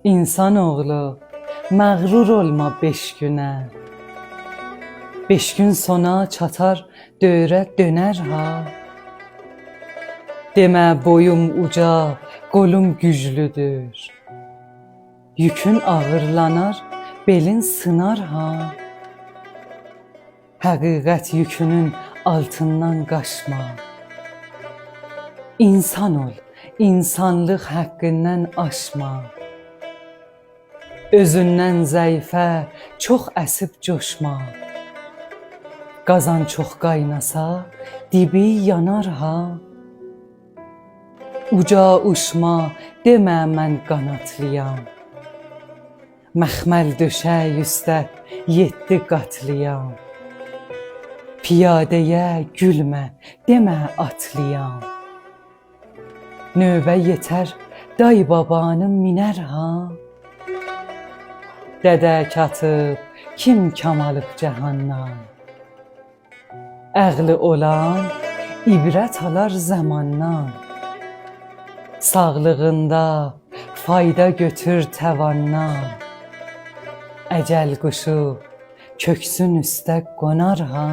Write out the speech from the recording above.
İnsanoğlu, məğrur olma 5 günə. 5 gün sona çatar, dövrə dönər ha. Demə boyum uca, qolum güclüdür. Yükün ağırlanar, belin sınar ha. Həqiqət yükünün altından qaçma. İnsan ol, insanlıq həqqindən aşma. Özündən zəifə çox əsib coşma. Qazan çox qaynasa, dibi yanar ha. Uca uçma, demə mən qanatlıyam. Məxməl döşək üstə 7 qatlıyam. Piyadəyə gülmə, demə atlıyam. Növbə yetər, day babanım minər ha. Dədə katıb, kim kamalıb cəhandan. Əqli olan ibrət alar zamandan. Sağlığında fayda götür təvandan. Əcəl quşu köksün üstə qonar ha.